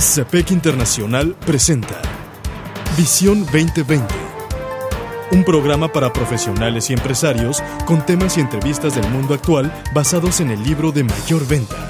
CEPEC Internacional presenta Visión 2020, un programa para profesionales y empresarios con temas y entrevistas del mundo actual basados en el libro de mayor venta,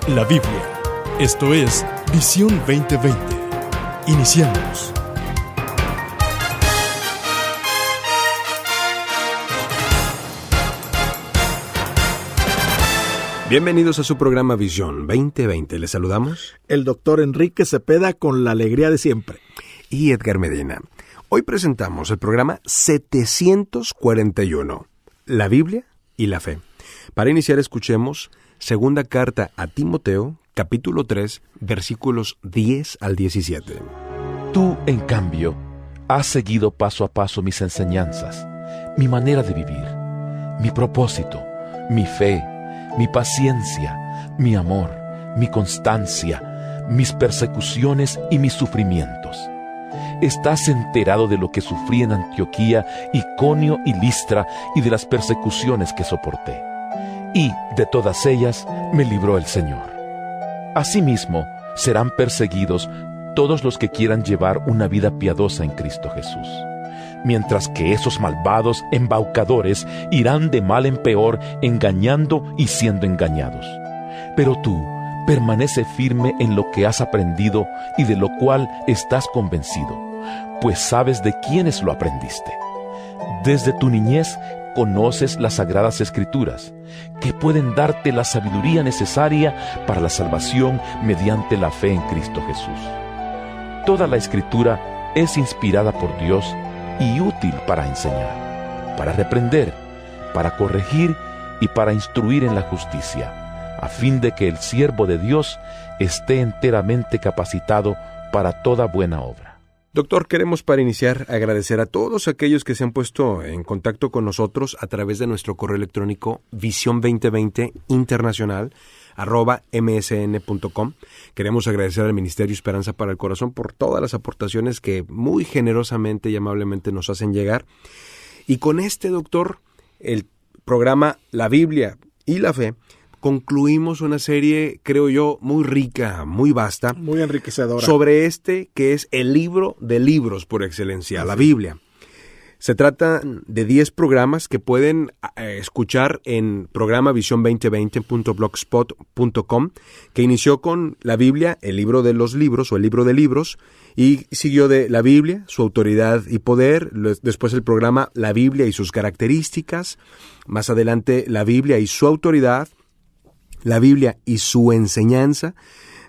la Biblia. Esto es Visión 2020. Iniciamos. Bienvenidos a su programa Visión 2020. Les saludamos el doctor Enrique Cepeda con la alegría de siempre. Y Edgar Medina. Hoy presentamos el programa 741, la Biblia y la fe. Para iniciar, escuchemos segunda carta a Timoteo, capítulo 3, versículos 10 al 17. Tú, en cambio, has seguido paso a paso mis enseñanzas, mi manera de vivir, mi propósito, mi fe, mi paciencia, mi amor, mi constancia, mis persecuciones y mis sufrimientos. Estás enterado de lo que sufrí en Antioquía, Iconio y Listra y de las persecuciones que soporté. Y de todas ellas me libró el Señor. Asimismo, serán perseguidos todos los que quieran llevar una vida piadosa en Cristo Jesús. Mientras que esos malvados embaucadores irán de mal en peor, engañando y siendo engañados. Pero tú, permanece firme en lo que has aprendido y de lo cual estás convencido, pues sabes de quiénes lo aprendiste. Desde tu niñez conoces las Sagradas Escrituras, que pueden darte la sabiduría necesaria para la salvación mediante la fe en Cristo Jesús. Toda la Escritura es inspirada por Dios y útil para enseñar, para reprender, para corregir y para instruir en la justicia, a fin de que el siervo de Dios esté enteramente capacitado para toda buena obra. Doctor, queremos para iniciar agradecer a todos aquellos que se han puesto en contacto con nosotros a través de nuestro correo electrónico visión2020internacional@msn.com. Queremos agradecer al Ministerio Esperanza para el Corazón por todas las aportaciones que muy generosamente y amablemente nos hacen llegar. Y con este, doctor, el programa La Biblia y la Fe, concluimos una serie, creo yo, muy rica, muy vasta, muy enriquecedora, sobre este que es el libro de libros por excelencia, la Biblia. Se trata de 10 programas que pueden escuchar en programa visión2020.blogspot.com, que inició con la Biblia, el libro de los libros o el libro de libros, y siguió de la Biblia, su autoridad y poder, después el programa La Biblia y sus características, más adelante la Biblia y su autoridad, la Biblia y su enseñanza,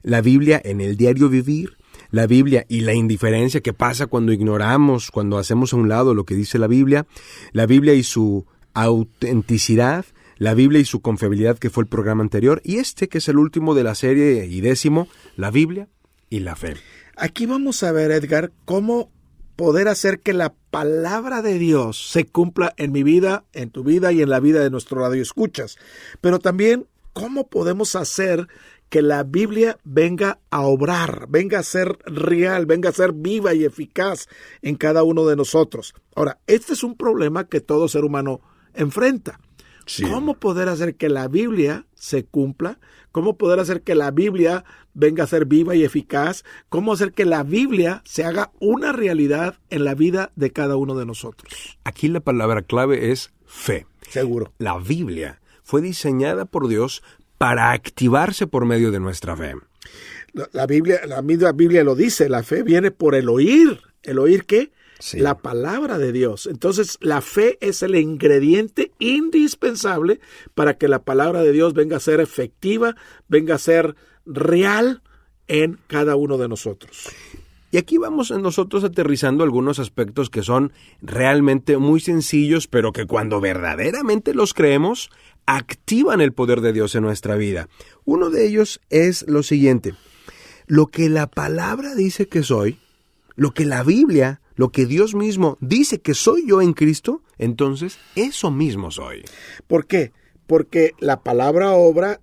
la Biblia en el diario vivir, la Biblia y la indiferencia que pasa cuando ignoramos, cuando hacemos a un lado lo que dice la Biblia y su autenticidad, la Biblia y su confiabilidad, que fue el programa anterior, y este que es el último de la serie y 10º, la Biblia y la fe. Aquí vamos a ver, Edgar, cómo poder hacer que la palabra de Dios se cumpla en mi vida, en tu vida y en la vida de nuestro radioescuchas, pero también cómo podemos hacer que la Biblia venga a obrar, venga a ser real, venga a ser viva y eficaz en cada uno de nosotros. Ahora, este es un problema que todo ser humano enfrenta. Sí. ¿Cómo poder hacer que la Biblia se cumpla? ¿Cómo poder hacer que la Biblia venga a ser viva y eficaz? ¿Cómo hacer que la Biblia se haga una realidad en la vida de cada uno de nosotros? Aquí la palabra clave es fe. Seguro. La Biblia fue diseñada por Dios para activarse por medio de nuestra fe. La misma Biblia lo dice, la fe viene por el oír. ¿El oír qué? Sí. La palabra de Dios. Entonces, la fe es el ingrediente indispensable para que la palabra de Dios venga a ser efectiva, venga a ser real en cada uno de nosotros. Y aquí vamos nosotros aterrizando algunos aspectos que son realmente muy sencillos, pero que cuando verdaderamente los creemos, activan el poder de Dios en nuestra vida. Uno de ellos es lo siguiente: lo que la palabra dice que soy, lo que la Biblia, lo que Dios mismo dice que soy yo en Cristo, entonces eso mismo soy. ¿Por qué? Porque la palabra obra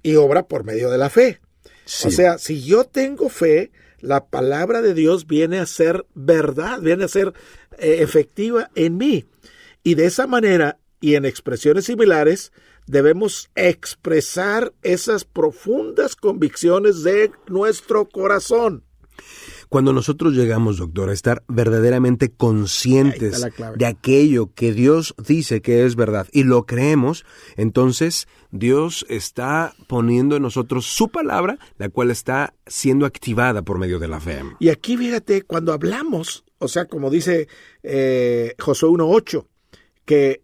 y obra por medio de la fe. Sí. O sea, si yo tengo fe, la palabra de Dios viene a ser verdad, viene a ser efectiva en mí. Y de esa manera, y en expresiones similares, debemos expresar esas profundas convicciones de nuestro corazón. Cuando nosotros llegamos, doctor, a estar verdaderamente conscientes de aquello que Dios dice que es verdad y lo creemos, entonces Dios está poniendo en nosotros su palabra, la cual está siendo activada por medio de la fe. Y aquí fíjate, cuando hablamos, o sea, como dice Josué 1:8, que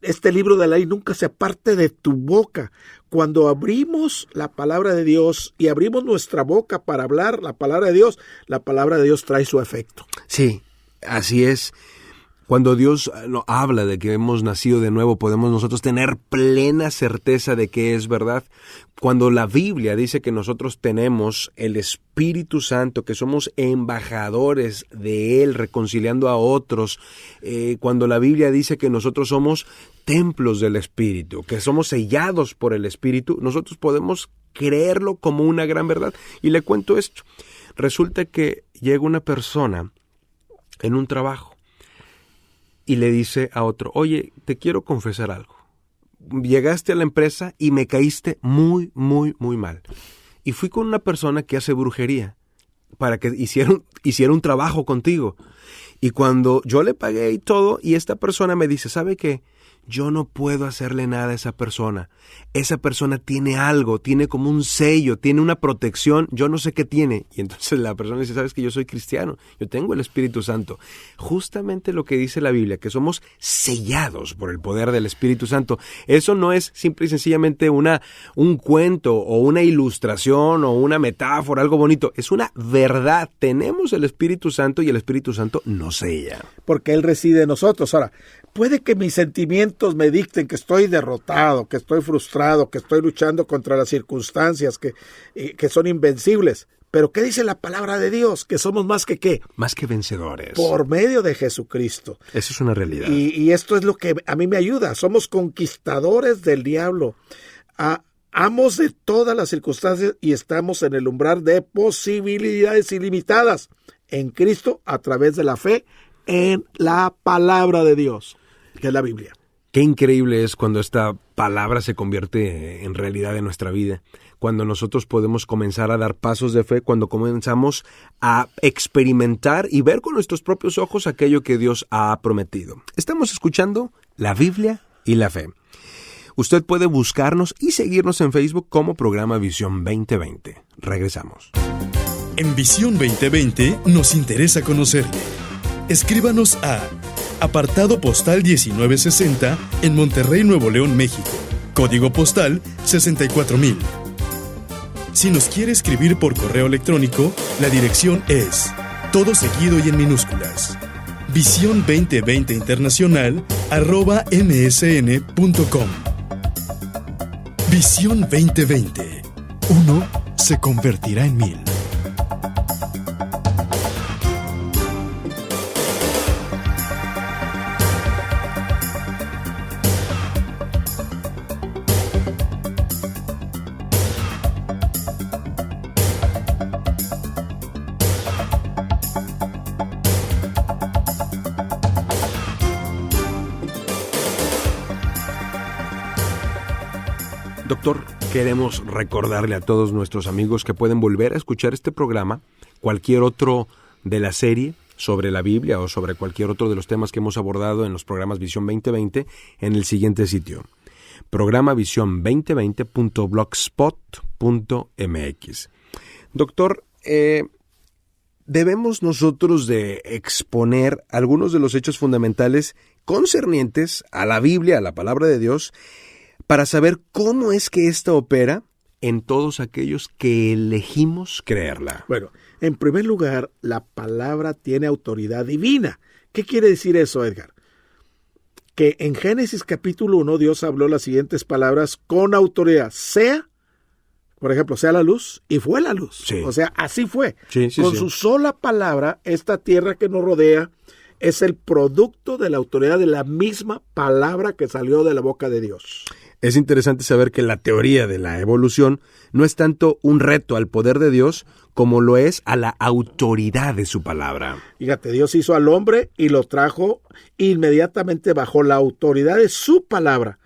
este libro de la ley nunca se aparte de tu boca. Cuando abrimos la palabra de Dios y abrimos nuestra boca para hablar la palabra de Dios trae su efecto. Sí, así es. Cuando Dios habla de que hemos nacido de nuevo, podemos nosotros tener plena certeza de que es verdad. Cuando la Biblia dice que nosotros tenemos el Espíritu Santo, que somos embajadores de Él, reconciliando a otros, cuando la Biblia dice que nosotros somos templos del Espíritu, que somos sellados por el Espíritu, nosotros podemos creerlo como una gran verdad. Y le cuento esto. Resulta que llega una persona en un trabajo y le dice a otro, oye, te quiero confesar algo. Llegaste a la empresa y me caíste muy, muy, muy mal. Y fui con una persona que hace brujería para que hiciera un trabajo contigo. Y cuando yo le pagué y todo, y esta persona me dice, ¿sabe qué? Yo no puedo hacerle nada a esa persona. Esa persona tiene algo, tiene como un sello, tiene una protección, yo no sé qué tiene. Y entonces la persona dice, ¿sabes que yo soy cristiano? Yo tengo el Espíritu Santo. Justamente lo que dice la Biblia, que somos sellados por el poder del Espíritu Santo. Eso no es simple y sencillamente un cuento o una ilustración o una metáfora, algo bonito. Es una verdad. Tenemos el Espíritu Santo y el Espíritu Santo nos sella. Porque Él reside en nosotros. Ahora, puede que mis sentimientos me dicten que estoy derrotado, que estoy frustrado, que estoy luchando contra las circunstancias que son invencibles. Pero ¿qué dice la palabra de Dios? Que somos más que ¿qué? Más que vencedores. Por medio de Jesucristo. Eso es una realidad. Y esto es lo que a mí me ayuda. Somos conquistadores del diablo. Amos de todas las circunstancias y estamos en el umbral de posibilidades ilimitadas en Cristo a través de la fe en la palabra de Dios, que es la Biblia. Qué increíble es cuando esta palabra se convierte en realidad en nuestra vida, cuando nosotros podemos comenzar a dar pasos de fe, cuando comenzamos a experimentar y ver con nuestros propios ojos aquello que Dios ha prometido. Estamos escuchando la Biblia y la fe. Usted puede buscarnos y seguirnos en Facebook como Programa Visión 2020. Regresamos. En Visión 2020 nos interesa conocerle. Escríbanos a apartado postal 1960 en Monterrey, Nuevo León, México. Código postal 64000. Si nos quiere escribir por correo electrónico, la dirección es todo seguido y en minúsculas. Visión 2020 Internacional @msn.com. Visión 2020. Uno se convertirá en 1000. Doctor, queremos recordarle a todos nuestros amigos que pueden volver a escuchar este programa, cualquier otro de la serie sobre la Biblia o sobre cualquier otro de los temas que hemos abordado en los programas Visión 2020 en el siguiente sitio, programavision2020.blogspot.mx. Doctor, debemos nosotros de exponer algunos de los hechos fundamentales concernientes a la Biblia, a la palabra de Dios, para saber cómo es que ésta opera en todos aquellos que elegimos creerla. Bueno, en primer lugar, la palabra tiene autoridad divina. ¿Qué quiere decir eso, Edgar? Que en Génesis capítulo 1 Dios habló las siguientes palabras con autoridad. Sea, por ejemplo, sea la luz, y fue la luz. Sí. O sea, así fue. Sí, con su sola palabra, esta tierra que nos rodea es el producto de la autoridad de la misma palabra que salió de la boca de Dios. Es interesante saber que la teoría de la evolución no es tanto un reto al poder de Dios como lo es a la autoridad de su palabra. Fíjate, Dios hizo al hombre y lo trajo inmediatamente bajo la autoridad de su palabra.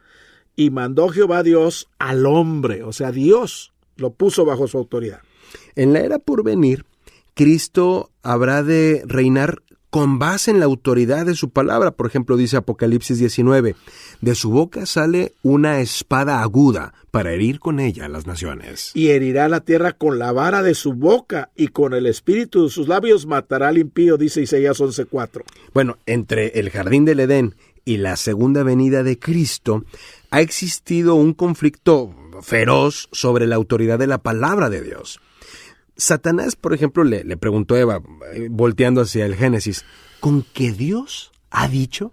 y mandó Jehová Dios al hombre, o sea, Dios lo puso bajo su autoridad. En la era por venir, Cristo habrá de reinar con base en la autoridad de su palabra. Por ejemplo, dice Apocalipsis 19, de su boca sale una espada aguda para herir con ella a las naciones. Y herirá la tierra con la vara de su boca, y con el espíritu de sus labios matará al impío, dice Isaías 11:4. Bueno, entre el jardín del Edén y la segunda venida de Cristo, ha existido un conflicto feroz sobre la autoridad de la palabra de Dios. Satanás, por ejemplo, le preguntó a Eva, volteando hacia el Génesis, ¿con qué Dios ha dicho?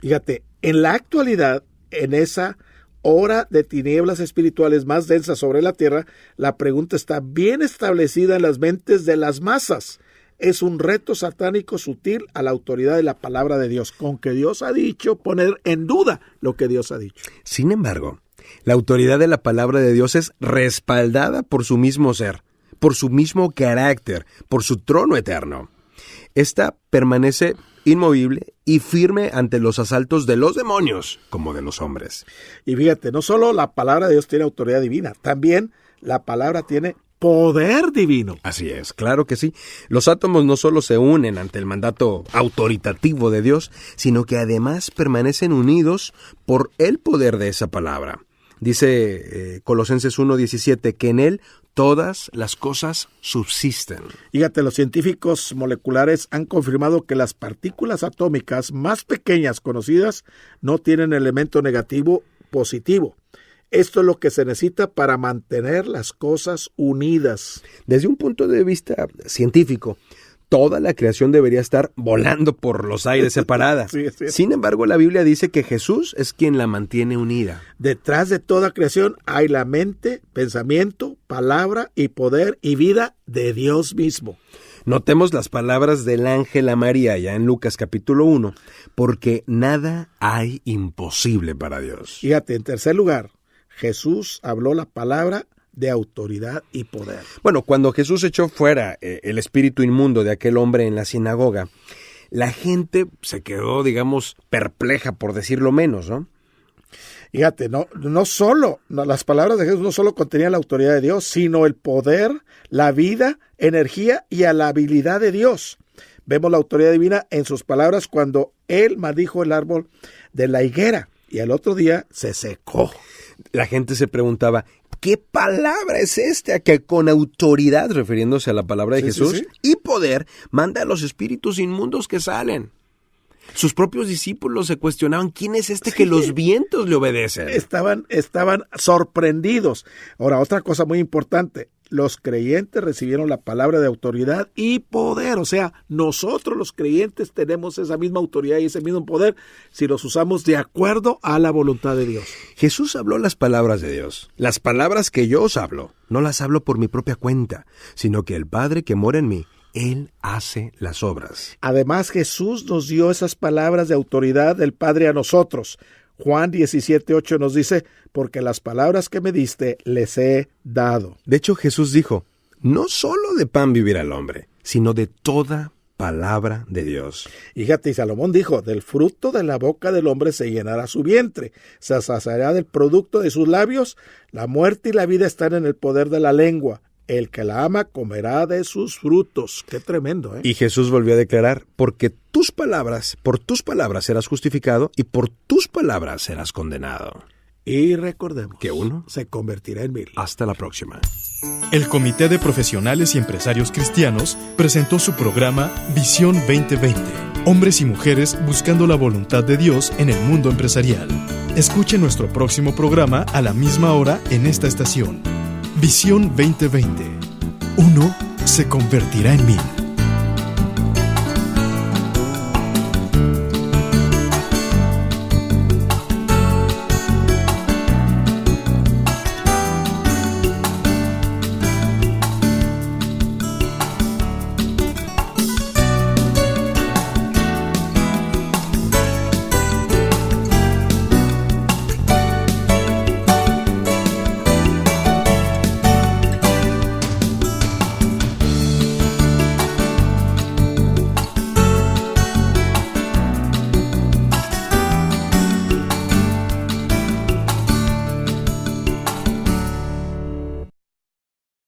Fíjate, en la actualidad, en esa hora de tinieblas espirituales más densas sobre la tierra, la pregunta está bien establecida en las mentes de las masas. Es un reto satánico sutil a la autoridad de la palabra de Dios. Con que Dios ha dicho, poner en duda lo que Dios ha dicho. Sin embargo, la autoridad de la palabra de Dios es respaldada por su mismo ser, por su mismo carácter, por su trono eterno. Esta permanece inmovible y firme ante los asaltos de los demonios como de los hombres. Y fíjate, no solo la palabra de Dios tiene autoridad divina, también la palabra tiene poder divino. Así es, claro que sí. Los átomos no solo se unen ante el mandato autoritativo de Dios, sino que además permanecen unidos por el poder de esa palabra. Dice Colosenses 1:17 que en él todas las cosas subsisten. Fíjate, los científicos moleculares han confirmado que las partículas atómicas más pequeñas conocidas no tienen elemento negativo positivo. Esto es lo que se necesita para mantener las cosas unidas. Desde un punto de vista científico, toda la creación debería estar volando por los aires separada. Sí, sí. Sin embargo, la Biblia dice que Jesús es quien la mantiene unida. Detrás de toda creación hay la mente, pensamiento, palabra y poder y vida de Dios mismo. Notemos las palabras del ángel a María ya en Lucas capítulo 1, porque nada hay imposible para Dios. Fíjate, en tercer lugar, Jesús habló la palabra de autoridad y poder. Bueno, cuando Jesús echó fuera el espíritu inmundo de aquel hombre en la sinagoga, la gente se quedó, digamos, perpleja, por decirlo menos, ¿no? Fíjate, las palabras de Jesús no solo contenían la autoridad de Dios, sino el poder, la vida, energía y a la habilidad de Dios. Vemos la autoridad divina en sus palabras cuando Él maldijo el árbol de la higuera y al otro día se secó. La gente se preguntaba, ¿qué palabra es esta que con autoridad, refiriéndose a la palabra de Jesús, y poder, manda a los espíritus inmundos que salen? Sus propios discípulos se cuestionaban, ¿quién es este que los vientos le obedecen? Estaban sorprendidos. Ahora, otra cosa muy importante, los creyentes recibieron la palabra de autoridad y poder. O sea, nosotros los creyentes tenemos esa misma autoridad y ese mismo poder si los usamos de acuerdo a la voluntad de Dios. Jesús habló las palabras de Dios. Las palabras que yo os hablo, no las hablo por mi propia cuenta, sino que el Padre que mora en mí, Él hace las obras. Además, Jesús nos dio esas palabras de autoridad del Padre a nosotros. Juan 17:8 nos dice, porque las palabras que me diste les he dado. De hecho, Jesús dijo, no solo de pan vivirá el hombre, sino de toda palabra de Dios. Fíjate, y Salomón dijo, del fruto de la boca del hombre se llenará su vientre, se saciará del producto de sus labios, la muerte y la vida están en el poder de la lengua. El que la ama comerá de sus frutos. Qué tremendo, ¿eh? Y Jesús volvió a declarar, porque por tus palabras serás justificado y por tus palabras serás condenado. Y recordemos que uno se convertirá en 1000. Hasta la próxima. El Comité de Profesionales y Empresarios Cristianos presentó su programa Visión 2020. Hombres y mujeres buscando la voluntad de Dios en el mundo empresarial. Escuche nuestro próximo programa a la misma hora en esta estación. Visión 2020. Uno se convertirá en 1000.